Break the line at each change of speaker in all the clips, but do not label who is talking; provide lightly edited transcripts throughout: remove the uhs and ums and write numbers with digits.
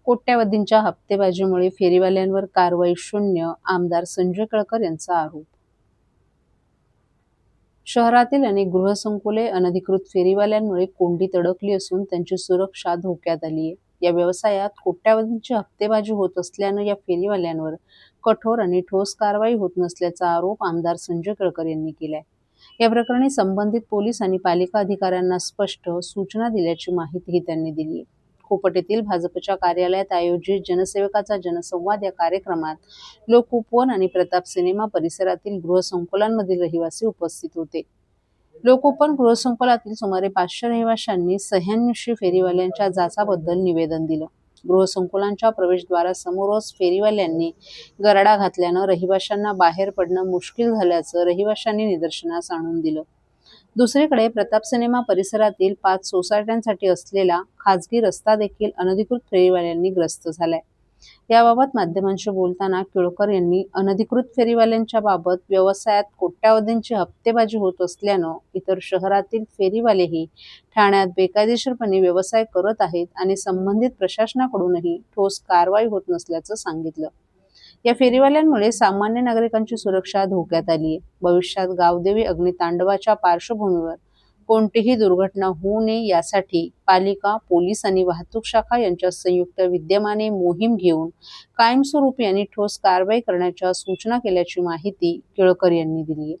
कोट्यावधींच्या हप्तेबाजीमुळे फेरीवाल्यांवर कारवाई शून्य, आमदार संजय केळकर यांचा आरोप. शहरातील अनेक गृहसंकुले अनधिकृत फेरीवाल्यांमुळे कोंडीत अडकली असून त्यांची सुरक्षा धोक्यात आली आहे. या व्यवसायात कोट्यावधींची हप्तेबाजी होत असल्यानं या फेरीवाल्यांवर कठोर आणि ठोस कारवाई होत नसल्याचा आरोप आमदार संजय केळकर यांनी केलाय. या प्रकरणी संबंधित पोलीस आणि पालिका अधिकाऱ्यांना स्पष्ट सूचना दिल्याची माहितीही त्यांनी दिली आहे. खोपट येथील भाजपच्या कार्यालयात आयोजित जनसेवकाचा जनसंवाद या कार्यक्रमात लोकउपवन आणि प्रताप सिनेमा परिसरातील गृहसंकुलांमधील रहिवासी उपस्थित होते. लोकउपवन गृहसंकुलातील सुमारे 500 रहिवाशांनी 96 फेरीवाल्यांच्या जाचाबद्दल निवेदन दिलं. गृहसंकुलांच्या प्रवेशद्वारासमोरच फेरीवाल्यांनी गरडा घातल्यानं रहिवाशांना बाहेर पडणं मुश्किल झाल्याचं रहिवाशांनी निदर्शनास आणून दिलं. दुसरीकडे प्रताप सिनेमा परिसरातील 5 सोसायट्यांसाठी असलेला खाजगी रस्ता देखील अनधिकृत फेरीवाल्यांनी ग्रस्त झालाय. याबाबत माध्यमांशी बोलताना केळकर यांनी अनधिकृत फेरीवाल्यांच्या बाबत व्यवसायात कोट्यावधींची हप्तेबाजी होत असल्यानं इतर शहरातील फेरीवालेही ठाण्यात बेकायदेशीरपणे व्यवसाय करत आहेत आणि संबंधित प्रशासनाकडूनही ठोस कारवाई होत नसल्याचं सांगितलं. या फेरीवाल्यांमुळे सामान्य नागरिकांची सुरक्षा धोक्यात आली आहे. भविष्यात गावदेवी अग्नितांडवाच्या पार्श्वभूमीवर कोणतीही दुर्घटना होऊ नये यासाठी पालिका, पोलीस आणि वाहतूक शाखा यांच्या संयुक्त विद्यमाने मोहीम घेऊन कायमस्वरूपी आणि ठोस कारवाई करण्याच्या सूचना केल्याची माहिती केळकर यांनी दिली आहे.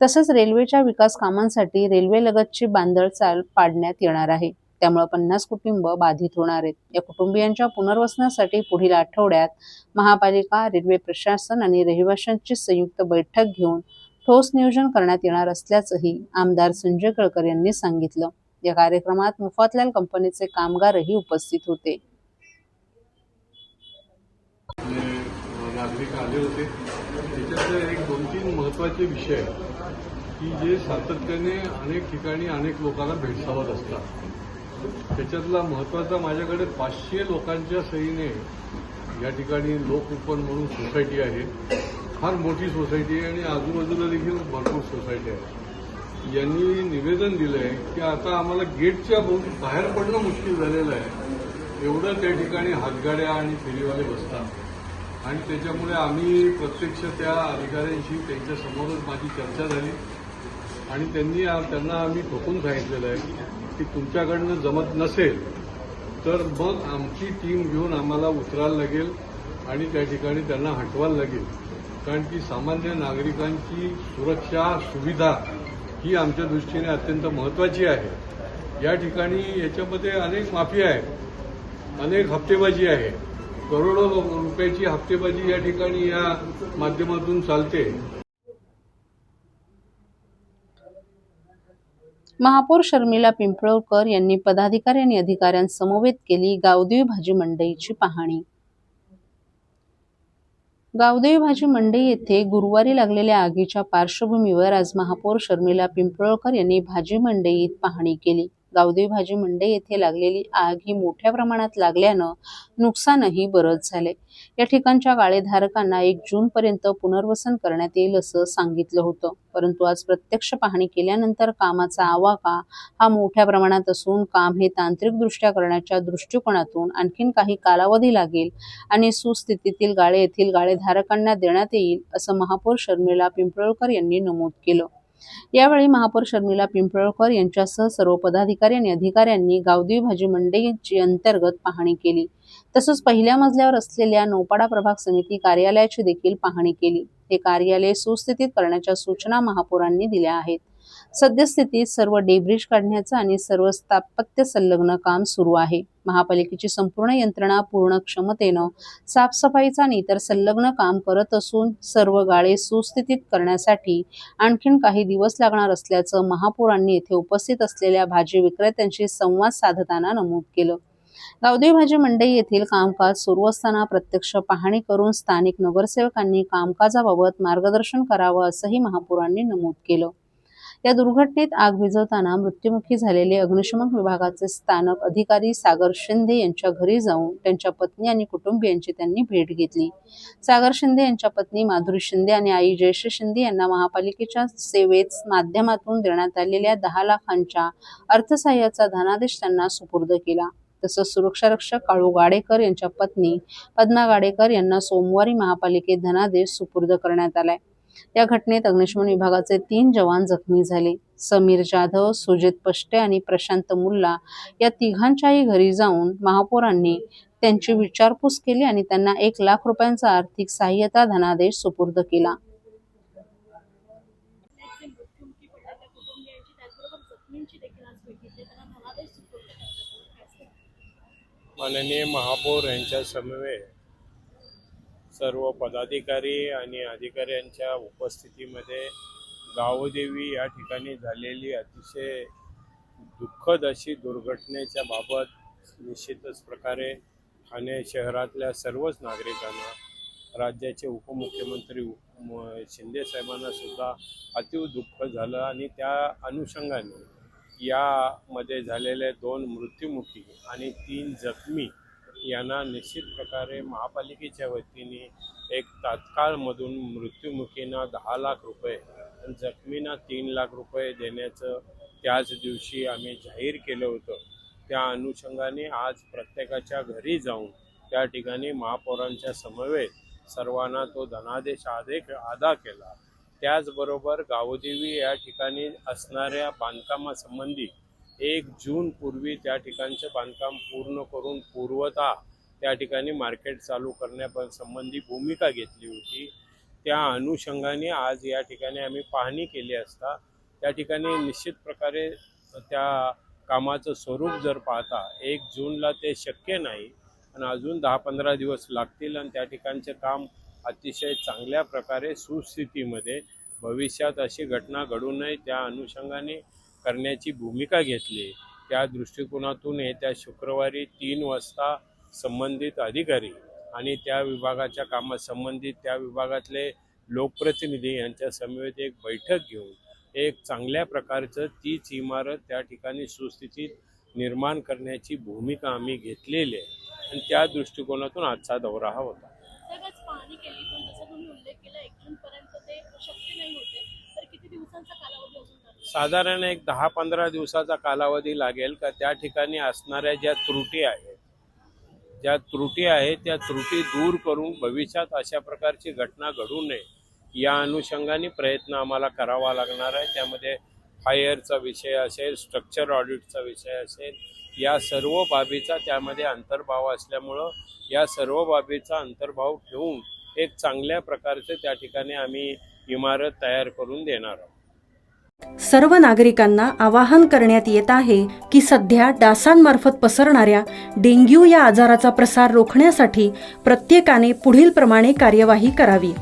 तसंच रेल्वेच्या विकास कामांसाठी रेल्वेलगतची बांधळ चाल पाडण्यात येणार आहे. त्यामुळे 50 कुटुंब बाधित होणार आहेत. या कुटुंबियांच्या पुनर्वसनासाठी पुढील आठवड्यात महापालिका, रेल्वे प्रशासन आणि रहिवाशांची संयुक्त बैठक घेऊन ठोस नियोजन करण्यात येणार असल्याचंही आमदार संजय केळकर यांनी सांगितलं. या कार्यक्रमात मुफतलाल कंपनीचे कामगारही उपस्थित होते.
नागरिक आले होते. त्याच्यातले एक 2-3 महत्त्वाचे विषय की जे सातत्याने अनेक ठिकाणी अनेक लोकांना भेडसावत असतात. त्याच्यातला महत्त्वाचा माझ्याकडे 500 लोकांच्या सहीने या ठिकाणी लोकउपवन म्हणून सोसायटी आहे. फार मोठी सोसायटी आहे आणि आजूबाजूला देखील भरपूर सोसायटी आहे. यांनी निवेदन दिलं आहे की आता आम्हाला गेटच्या बाहेर पडणं मुश्किल झालेलं आहे. एवढं त्या ठिकाणी हातगाड्या आणि फेरीवाले बसतात आणि त्याच्यामुळे आम्ही प्रत्यक्ष त्या अधिकाऱ्यांशी त्यांच्यासमोरच माझी चर्चा झाली आणि त्यांना आम्ही ठोकून सांगितलेलं आहे की तुमच्याकडनं जमत नसेल तर मग आमची टीम घेऊन आम्हाला उतरायला लागेल आणि त्या ठिकाणी त्यांना हटवायला लागेल. कारण की सामान्य नागरिकांची सुरक्षा, सुविधा ही आमच्या दृष्टीने अत्यंत महत्त्वाची आहे. या ठिकाणी याच्यामध्ये अनेक माफिया आहेत, अनेक हप्तेबाजी आहे. करोडो रुपयाची हप्तेबाजी या ठिकाणी या माध्यमातून चालते.
महापौर शर्मिला पिंपळकर यांनी पदाधिकारी आणि अधिकाऱ्यांसमवेत केली गावदेवी भाजी मंडईची पाहणी. गावदेवी भाजी मंडई येथे गुरुवारी लागलेल्या आगीच्या पार्श्वभूमीवर आज महापौर शर्मिला पिंपळकर यांनी भाजी मंडईत पाहणी केली. गावदेवी भाजी मंडई येथे लागलेली आग ही मोठ्या प्रमाणात लागल्यानं नुकसानही बरंच झाले. या ठिकाणच्या गाळेधारकांना 1 जूनपर्यंत पुनर्वसन करण्यात येईल असं सांगितलं होतं. परंतु आज प्रत्यक्ष पाहणी केल्यानंतर कामाचा आवाका हा मोठ्या प्रमाणात असून काम हे तांत्रिकदृष्ट्या करण्याच्या दृष्टिकोनातून आणखीन काही कालावधी लागेल आणि सुस्थितीतील गाळे येथील गाळेधारकांना देण्यात येईल असं महापौर शर्मिला पिंपळकर यांनी नमूद केलं. यावेळी महापौर शर्मिला पिंपळकर यांच्यासह सर्व पदाधिकारी आणि अधिकाऱ्यांनी गावदेवी भाजी मंडईची अंतर्गत पाहणी केली. तसंच पहिल्या मजल्यावर असलेल्या नौपाडा प्रभाग समिती कार्यालयाची देखील पाहणी केली. हे कार्यालय सुस्थितीत करण्याच्या सूचना महापौरांनी दिल्या आहेत. सद्यस्थितीत सर्व डेब्रिज काढण्याचं आणि सर्व स्थापत्य संलग्न काम सुरू आहे. महापालिकेची संपूर्ण यंत्रणा पूर्ण क्षमतेनं साफसफाईचा आणि इतर संलग्न काम करत असून सर्व गाळे सुस्थितीत करण्यासाठी आणखीन काही दिवस लागणार असल्याचं महापौरांनी येथे उपस्थित असलेल्या भाजी विक्रेत्यांशी संवाद साधताना नमूद केलं. गावदेवी भाजी मंडई येथील कामकाज सुरू असताना प्रत्यक्ष पाहणी करून स्थानिक नगरसेवकांनी कामकाजाबाबत मार्गदर्शन करावं असंही महापौरांनी नमूद केलं. या दुर्घटनेत आग विझवताना मृत्युमुखी झालेले अग्निशमन विभागाचे स्थानक अधिकारी सागर शिंदे यांच्या घरी जाऊन त्यांच्या पत्नी आणि कुटुंबियांची त्यांनी भेट घेतली. सागर शिंदे यांच्या पत्नी माधुरी शिंदे आणि आई जयश्री शिंदे यांना महापालिकेच्या सेवेत माध्यमातून देण्यात आलेल्या 10 लाखांच्या अर्थसहाय्याचा धनादेश त्यांना सुपूर्द केला. तसंच सुरक्षारक्षक काळू गाडेकर यांच्या पत्नी पद्मा गाडेकर यांना सोमवारी महापालिकेत धनादेश सुपूर्द करण्यात आलाय. या घटनेत अग्निशमन विभागाचे 3 जवान जखमी झाले. समीर जाधव, सुजित पष्टे आणि प्रशांत मुल्ला या तिघांच्याही घरी जाऊन महापौरांनी त्यांची विचारपूस केली आणि त्यांना 1 लाख रुपयांचा आर्थिक सहाय्यता धनादेश सुपूर्द केला.
माननीय महापौर यांच्या समवेत सर्व पदाधिकारी आणि अधिकाऱ्यांच्या उपस्थितीमध्ये गावदेवी या ठिकाणी झालेली अतिशय दुःखद अशी दुर्घटनेच्या बाबत निश्चितच प्रकारे ठाणे शहरातल्या सर्वच नागरिकांना, राज्याचे उपमुख्यमंत्री शिंदे साहेबांना सुद्धा अतीव दुःख झालं आणि त्या अनुषंगाने यामध्ये झालेले 2 मृत्युमुखी आणि 3 जखमी यांना निश्चित प्रकारे महापालिकेच्या वतीने एक तात्काळमधून मृत्युमुखींना 10 लाख रुपये आणि जखमींना 3 लाख रुपये देण्याचं त्याच दिवशी आम्ही जाहीर केलं होतं. त्या अनुषंगाने आज प्रत्येकाच्या घरी जाऊन त्या ठिकाणी महापौरांच्या समवेत सर्वांना तो धनादेश अदा केला. त्याचबरोबर गावदेवी या ठिकाणी असणाऱ्या बांधकामासंबंधी 1 जून पूर्वी त्या ठिकाणचं बांधकाम पूर्ण करून पूर्वतः त्या ठिकाणी मार्केट चालू करण्यासंबंधी भूमिका घेतली होती. त्या अनुषंगाने आज या ठिकाणी आम्ही पाहणी केली असता त्या ठिकाणी निश्चित प्रकारे त्या कामाचं स्वरूप जर पाहता 1 जूनला ते शक्य नाही आणि अजून 10-15 दिवस लागतील आणि त्या ठिकाणचे काम अतिशय चांगल्या प्रकारे सुस्थितीमध्ये भविष्यात अशी घटना घडू नये त्या अनुषंगाने करण्याची भूमिका घेतली. त्या दृष्टिकोनातून येत्या शुक्रवारी 3 वाजता संबंधित अधिकारी आणि त्या विभागाच्या कामासंबंधित त्या विभागातले लोकप्रतिनिधी यांच्या समवेत एक बैठक घेऊन एक चांगल्या प्रकारचं तीच इमारत त्या ठिकाणी सुस्थितीत निर्माण करण्याची भूमिका आम्ही घेतलेली आहे आणि त्या दृष्टिकोनातून आजचा दौरा हा होता.
पाहणी केली पण जसं तुम्ही उल्लेख केला 1 जून पर्यंत ते शक्य नाही होते, तर किती दिवसांचा कालावधी अजून लागेल?
साधारण एक 10-15 दिवसाचा कालावधी लागेल का त्या ठिकाणी असणाऱ्या ज्या त्रुटी आहेत त्या त्रुटी दूर करून भविष्यात अशा प्रकारची घटना घडू नये या अनुषंगाने प्रयत्न आम्हाला करावा लागणार आहे. त्यामध्ये फायरचा विषय असेल, स्ट्रक्चर ऑडिटचा विषय असेल, या सर्व बाबीचा त्यामध्ये अंतर्भाव असल्यामुळं या सर्व बाबीचा अंतर्भाव ठेवून एक चांगल्या प्रकारचे त्या ठिकाणी आम्ही इमारत तयार करून देणार आहोत.
सर्व नागरिकांना आवाहन करण्यात येत आहे की सध्या डासांमार्फत पसरणाऱ्या डेंग्यू या आजाराचा प्रसार रोखण्यासाठी प्रत्येकाने पुढील प्रमाणे कार्यवाही करावी.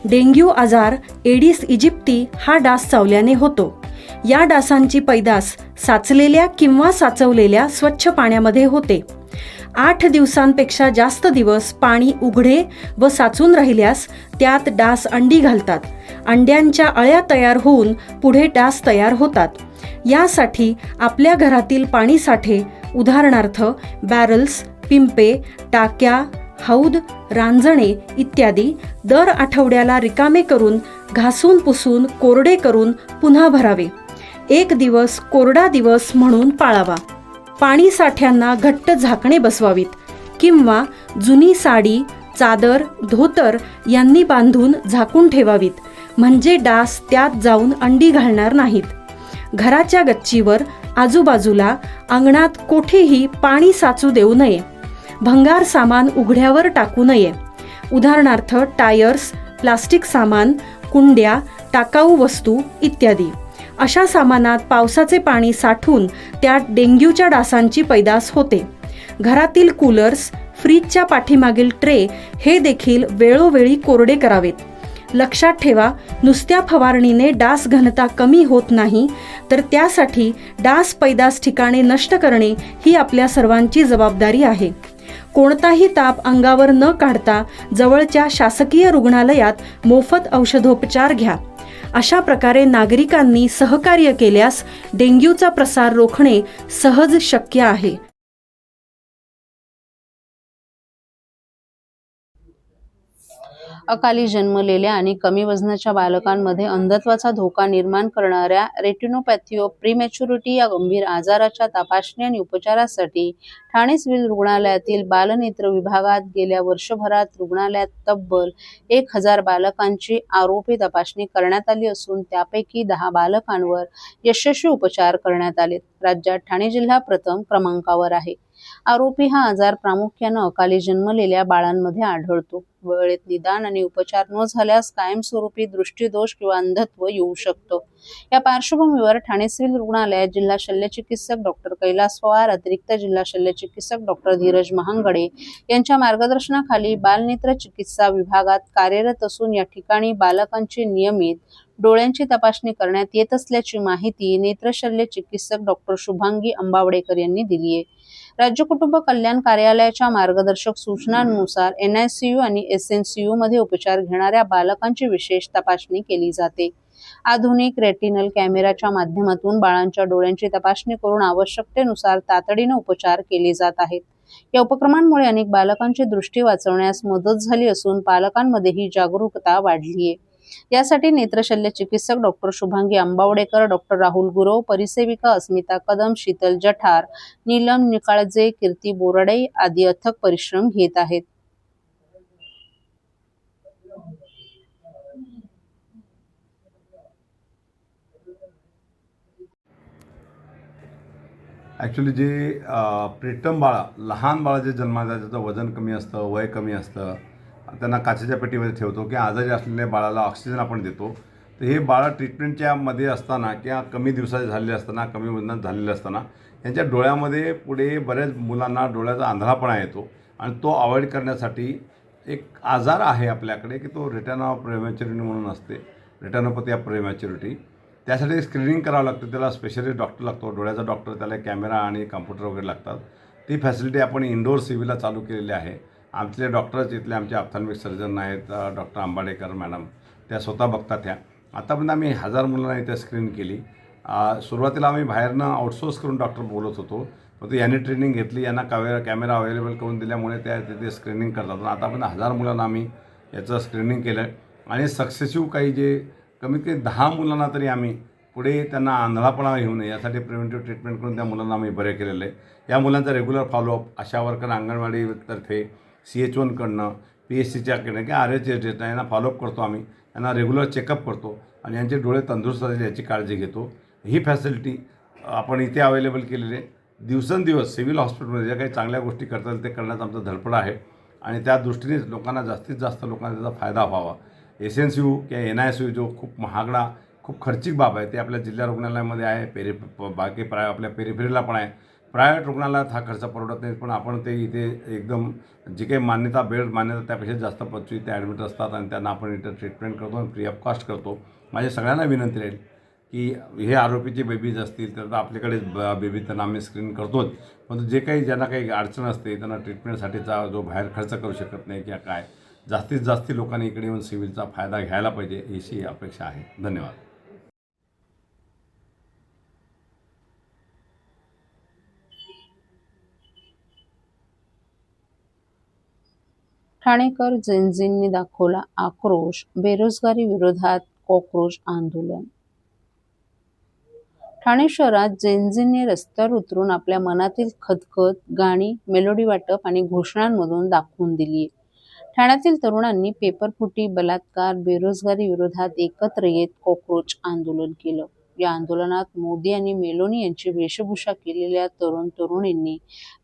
डेंग्यू आजार एडिस इजिप्ती हा डास चावल्याने होतो. या डासांची पैदास साचलेल्या किंवा साचवलेल्या स्वच्छ पाण्यामध्ये होते. 8 दिवसांपेक्षा जास्त दिवस पाणी उघडे व साचून राहिल्यास त्यात डास अंडी घालतात. अंड्यांच्या अळ्या तयार होऊन पुढे डास तयार होतात. यासाठी आपल्या घरातील पाणीसाठे उदाहरणार्थ बॅरल्स, पिंपे, टाक्या, हौद, रांजणे इत्यादी दर आठवड्याला रिकामे करून घासून पुसून कोरडे करून पुन्हा भरावे. 1 दिवस कोरडा दिवस म्हणून पाळावा. पाणी साठ्यांना घट्ट झाकणे बसवावीत किंवा जुनी साडी, चादर, धोतर यांनी बांधून झाकून ठेवावीत, म्हणजे डास त्यात जाऊन अंडी घालणार नाहीत. घराच्या गच्चीवर, आजूबाजूला, अंगणात कोठेही पाणी साचू देऊ नये. भंगार सामान उघड्यावर टाकू नये. उदाहरणार्थ टायर्स, प्लास्टिक सामान, कुंड्या, टाकाऊ वस्तू इत्यादी. अशा सामानात पावसाचे पाणी साठून त्यात डेंग्यूच्या डासांची पैदास होते. घरातील कूलर्स, फ्रीजच्या पाठीमागील ट्रे हे देखील वेळोवेळी कोरडे करावेत. लक्षात ठेवा, नुसत्या फवारणीने डास घनता कमी होत नाही, तर त्यासाठी डास पैदास ठिकाणे नष्ट करणे ही आपल्या सर्वांची जबाबदारी आहे. कोणताही ताप अंगावर न काढता जवळच्या शासकीय रुग्णालयात मोफत औषधोपचार घ्या. अशा प्रकारे नागरिकांनी सहकार्य केल्यास डेंग्यूचा प्रसार रोखणे सहज शक्य आहे.
अकाली जन्मलेल्या आणि कमी वजनाच्या बालकांमध्ये अंधत्वाचा धोका निर्माण करणाऱ्या रेटिनोपॅथी ऑफ प्रीमॅच्युरिटी या गंभीर आजाराच्या तपासणी आणि उपचारासाठी ठाणे सिव्हिल रुग्णालयातील बालनेत्र विभागात गेल्या वर्षभरात रुग्णालयात तब्बल 1000 बालकांची आरोपी तपासणी करण्यात आली असून त्यापैकी 10 बालकांवर यशस्वी उपचार करण्यात आले. राज्यात ठाणे जिल्हा प्रथम क्रमांकावर आहे. आरोपी हा आजार प्रामुख्यानं अकाली जन्मलेल्या बाळांमध्ये आढळतो. वेळेत निदान आणि उपचार न झाल्यास कायमस्वरूपी दृष्टीदोष किंवा अंधत्व येऊ शकतं. या पार्श्वभूमीवर ठाणे सिव्हिल रुग्णालयात जिल्हा शल्यचिकित्सक डॉक्टर कैलास पवार, अतिरिक्त जिल्हा शल्यचिकित्सक डॉक्टर धीरज महांगडे यांच्या मार्गदर्शनाखाली बालनेत्र चिकित्सा विभागात कार्यरत असून या ठिकाणी बालकांची नियमित डोळ्यांची तपासणी करण्यात येत असल्याची माहिती नेत्रशल्य चिकित्सक डॉक्टर शुभांगी अंबावडेकर यांनी दिली आहे. राज्य कुटुंब कल्याण कार्यालयाच्या मार्गदर्शक सूचनांनुसार NICU आणि SNCU मध्ये उपचार घेणाऱ्या बालकांची विशेष तपासणी केली जाते. आधुनिक रेटिनल कॅमेराच्या माध्यमातून बाळांच्या डोळ्यांची तपासणी करून आवश्यकतेनुसार तातडीने उपचार केले जात आहेत. या उपक्रमांमुळे अनेक बालकांची दृष्टी वाचवण्यास मदत झाली असून पालकांमध्येही जागरूकता वाढली आहे. यासाठी नेत्रशल्य चिकित्सक डॉक्टर शुभांगी अंबावडेकर, डॉक्टर राहुल गुरव, परिसेविका अस्मिता कदम, शीतल जठार, नीलम निकाळजे, कीर्ती बोराडे आदी अथक परिश्रम घेत आहेत.
ॲक्च्युली जे प्रीटम बाळं, लहान बाळं जे जन्माला येतात, त्याचं वजन कमी असतं, वय कमी असतं, त्यांना काचेच्या पेटीमध्ये ठेवतो किंवा आजारी असलेल्या बाळाला ऑक्सिजन आपण देतो. तर हे बाळं ट्रीटमेंटच्या मध्ये असताना किंवा कमी दिवसाचे झालेले असताना, कमी वजनात झालेले असताना यांच्या डोळ्यामध्ये पुढे बऱ्याच मुलांना डोळ्याचा आंधळापणा येतो आणि तो अवॉइड करण्यासाठी एक आजार आहे आपल्याकडे की तो रेटिना ऑफ प्रेमॅच्युरिटी म्हणून असते, रेटिनोपॅथी ऑफ प्रेमॅच्युरिटी. त्यासाठी स्क्रीनिंग करावं लागतं, त्याला स्पेशलिस्ट डॉक्टर लागतो, डोळ्याचा डॉक्टर, त्याला कॅमेरा आणि कॉम्प्युटर वगैरे लागतात. ती फॅसिलिटी आपण इंडोर सिव्हिलला चालू केलेली आहे. आमचे डॉक्टर्स इथले आमचे ऑप्थॅल्मिक सर्जन आहेत, डॉक्टर आंबाडेकर मॅडम, त्या स्वतः बघतात. त्या आतापर्यंत आम्ही 1000 मुलांना इथे स्क्रीन केली. सुरुवातीला आम्ही बाहेरनं आउटसोर्स करून डॉक्टर बोलत होतो, पण यांनी ट्रेनिंग घेतली, यांना कॅमेरा अवेलेबल करून दिल्यामुळे त्या तिथे स्क्रीनिंग करतात. आतापर्यंत 1000 मुलांना आम्ही याचं स्क्रीनिंग केलं आहे आणि सक्सेसिव्ह काही जे कमीत कमी 10 मुलांना तरी आम्ही पुढे त्यांना आंधळापणा येऊ नये यासाठी प्रिव्हेंटिव्ह ट्रीटमेंट करून त्या मुलांना आम्ही बरे केलेलं आहे. या मुलांचा रेग्युलर फॉलोअप आशा वर्कर, अंगणवाडीतर्फे, CH1कडनं, PSCच्याकडनं किंवा RHS यांना फॉलोअप करतो आम्ही. यांना रेग्युलर चेकअप करतो आणि यांचे डोळे तंदुरुस्त झाले याची काळजी घेतो. ही फॅसिलिटी आपण इथे अवेलेबल केलेली आहे. दिवसेंदिवस सिव्हिल हॉस्पिटलमध्ये ज्या काही चांगल्या गोष्टी करता येईल ते करण्याचा आमचा धडपड आहे आणि त्या दृष्टीनेच लोकांना जास्तीत जास्त लोकांना त्याचा फायदा व्हावा. SNCU किंवा NICU जो खूप महागडा, खूप खर्चिक बाब आहे, ते आपल्या जिल्हा रुग्णालयामध्ये आहे, बाकी आपल्या पेरिफेरीला पण आहे. प्रायव्हेट रुग्णालयात हा खर्च परवडत नाही, पण आपण ते इथे एकदम जी काही बेड मान्यता त्यापेक्षा जास्त पदवी इथे ॲडमिट असतात आणि त्यांना आपण इथं ट्रीटमेंट करतो आणि फ्री ऑफ कॉस्ट करतो. माझ्या सगळ्यांना विनंती राहील की हे आरोपीचे बेबीज असतील तर आपल्याकडे बेबी त्यांना आम्ही स्क्रीन करतोच, पण जे काही ज्यांना काही अडचण असते त्यांना ट्रीटमेंटसाठीचा जो बाहेर खर्च करू शकत नाही किंवा काय, जास्तीत जास्त लोकांनी इकडे येऊन सिव्हिलचा फायदा घ्यायला पाहिजे अशी अपेक्षा आहे. धन्यवाद.
ठाणेकर जेनझींनी दाखवला आक्रोश, बेरोजगारी विरोधात कॉक्रोच आंदोलन. ठाणे शहरात जेनझींनी रस्त्यावर उतरून आपल्या मनातील खदखद गाणी, मेलोडी वाटप आणि घोषणांमधून दाखवून दिली. ठाण्यातील तरुणांनी पेपरफुटी, बलात्कार, बेरोजगारी विरोधात एकत्र येत कॉक्रोच आंदोलन केलं. या आंदोलनात मोदी आणि मेलोनी यांची वेशभूषा केलेल्या तरुण-तरुणींनी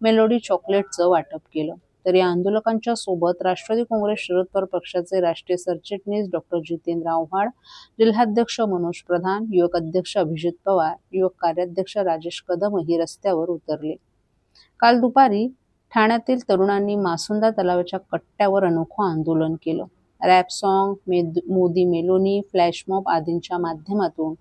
मेलोडी चॉकलेटचं वाटप केलं. तर या आंदोलकांच्या सोबत राष्ट्रवादी काँग्रेस शरद पवार पक्षाचे राष्ट्रीय सरचिटणीस डॉक्टर जितेंद्र आव्हाड, जिल्हाध्यक्ष मनोज प्रधान, युवक अध्यक्ष अभिजित पवार, युवक कार्याध्यक्ष राजेश कदमही रस्त्यावर उतरले. काल दुपारी ठाण्यातील तरुणांनी मासुंदा तलावाच्या कट्ट्यावर अनोखं आंदोलन केलं. Rap song, Modi Meloni, flash mob आदींच्या माध्यमातून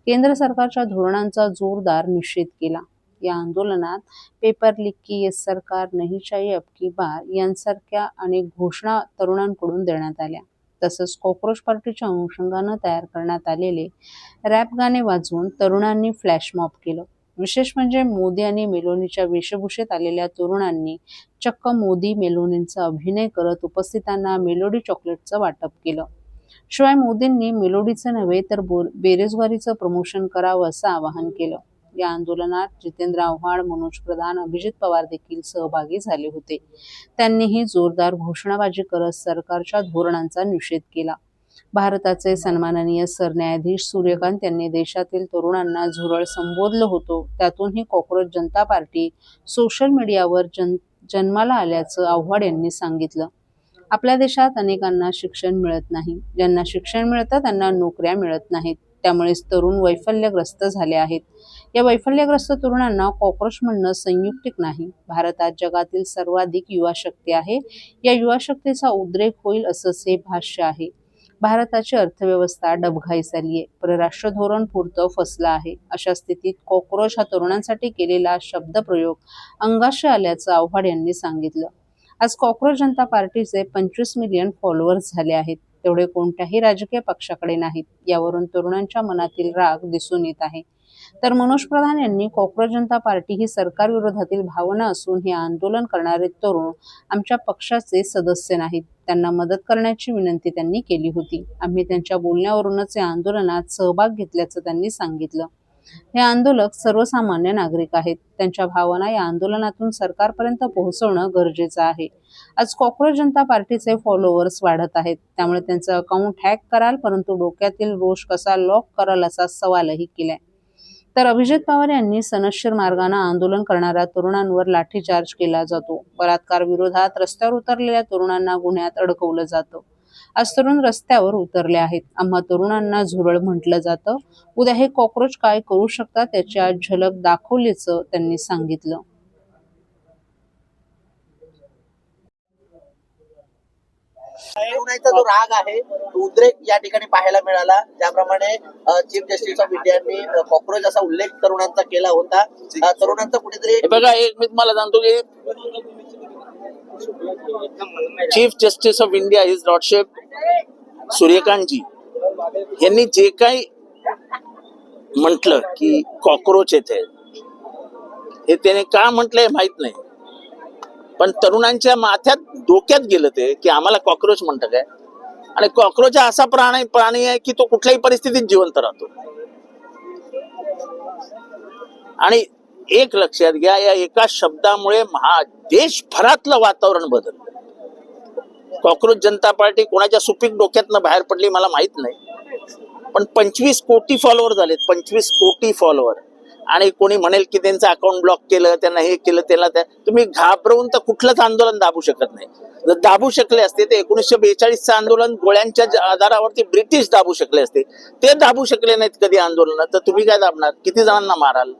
केंद्र सरकारच्या धोरणांचा जोरदार निषेध केला. या आंदोलनात पेपर लीक की ये सरकार नहीं चाहिए अब की बार यांसारख्या अनेक घोषणा तरुणांकडून देण्यात आल्या. तसंच कॉक्रोच पार्टीच्या अनुषंगानं तयार करण्यात आलेले रॅप गाणे वाजवून तरुणांनी फ्लॅशमॉब केलं. विशेष म्हणजे मोदी आणि मेलोनीच्या वेशभूषेत आलेल्या तरुणांनी चक्क मोदी मेलोनींचा अभिनय करत उपस्थितांना मेलोडी चॉकलेटचं वाटप केलं. शिवाय मोदींनी मेलोडीचं नव्हे तर बेरोजगारीचं प्रमोशन करावं असं आवाहन केलं. या आंदोलनात जितेंद्र आव्हाड, मनोज प्रधान, अभिजित पवार देखील सहभागी झाले होते. त्यांनीही जोरदार घोषणाबाजी करत सरकारच्या धोरणांचा निषेध केला. भारताचे सन्माननीय सरन्यायाधीश सूर्यकांत यांनी देशातील तरुणांना झुरळ संबोधलं होतं. त्यातूनही कॉक्रोच जनता पार्टी सोशल मीडियावर जन्माला आल्याचं आव्हाड यांनी सांगितलं. आपल्या देशात अनेकांना शिक्षण मिळत नाही. ज्यांना शिक्षण मिळतं त्यांना नोकऱ्या मिळत नाहीत. त्यामुळेच तरुण वैफल्यग्रस्त झाले आहेत. या वैफल्यग्रस्त तरुणांना कॉक्रोच म्हणणं संयुक्तिक नाही. भारतात जगातील सर्वाधिक युवा शक्ती आहे. या युवा शक्तीचा उद्रेक होईल असंच हे भाष्य आहे. भारताची अर्थव्यवस्था डबघाईस आली आहे. परराष्ट्र धोरण पुरतं फसलं आहे. अशा स्थितीत कॉक्रोच हा तरुणांसाठी केलेला शब्दप्रयोग अंगाशी आल्याचं आव्हाड यांनी सांगितलं. आज कॉक्रोच जनता पार्टीचे 25 मिलियन फॉलोअर्स झाले आहेत. तेवढे कोणत्याही राजकीय पक्षाकडे नाहीत. यावरून तरुणांच्या मनातील राग दिसून येत आहे. तर मनोज प्रधान यांनी कॉक्रोच जनता पार्टी ही सरकार विरोधातील भावना असून हे आंदोलन करणारे तरुण आमच्या पक्षाचे सदस्य नाहीत. त्यांना मदत करण्याची विनंती त्यांनी केली होती. आम्ही त्यांच्या बोलण्यावरूनच या आंदोलनात सहभाग घेतल्याचं त्यांनी सांगितलं. हे आंदोलक सर्वसामान्य नागरिक आहेत. त्यांच्या भावना या आंदोलनातून सरकारपर्यंत पोहोचवणं गरजेचं आहे. आज कॉक्रोच जनता पार्टीचे फॉलोअर्स वाढत आहेत. त्यामुळे त्यांचं अकाउंट हॅक कराल, परंतु डोक्यातील रोष कसा लॉक कराल असा सवालही केलाय. तर अभिजित पवार यांनी सनदशीर मार्गाने आंदोलन करणाऱ्या तरुणांवर लाठीचार्ज केला जातो. बलात्कार विरोधात रस्त्यावर उतरलेल्या तरुणांना गुन्ह्यात अडकवलं जातं. आज तरुण रस्त्यावर उतरले आहेत. आम्हा तरुणांना झुरळ म्हटलं जातं. उद्या हे कॉक्रोच काय करू शकतात त्याची आज झलक दाखवल्याचं त्यांनी सांगितलं.
तरुणाईचा जो राग आहे तो उद्रेक या ठिकाणी पाहायला मिळाला. ज्याप्रमाणे चीफ जस्टिस ऑफ इंडियानी कॉक्रोच असा उल्लेख तरुणांचा केला होता. तरुणांचा कुठेतरी
बघा, एक मी तुम्हाला सांगतो की chief justice of India his lordship Suryakantji यांनी जे काही म्हटलं की कॉक्रोच येथे, हे त्याने का म्हटलंय माहित नाही, पण तरुणांच्या माथ्यात डोक्यात गेलं ते की आम्हाला कॉक्रोच म्हणतं काय. आणि कॉक्रोच हा असा प्राणी आहे की तो कुठल्याही परिस्थितीत जिवंत राहतो. आणि एक लक्षात घ्या, या एका शब्दामुळे देशभरातलं वातावरण बदललं. कॉक्रोच जनता पार्टी कोणाच्या सुपीक डोक्यातनं बाहेर पडली मला माहित नाही, पण 25 कोटी फॉलोअर झालेत. 25 कोटी फॉलोअर. आणि कोणी म्हणेल की त्यांचं अकाउंट ब्लॉक केलं, त्यांना हे केलं, त्याला तुम्ही घाबरवून तर कुठलंच आंदोलन दाबू शकत नाही. जर दाबू शकले असते ते 1942चं आंदोलन गोळ्यांच्या आधारावरती ब्रिटिश दाबू शकले असते. ते दाबू शकले नाहीत कधी आंदोलन, तर तुम्ही काय दाबणार? किती जणांना माराल?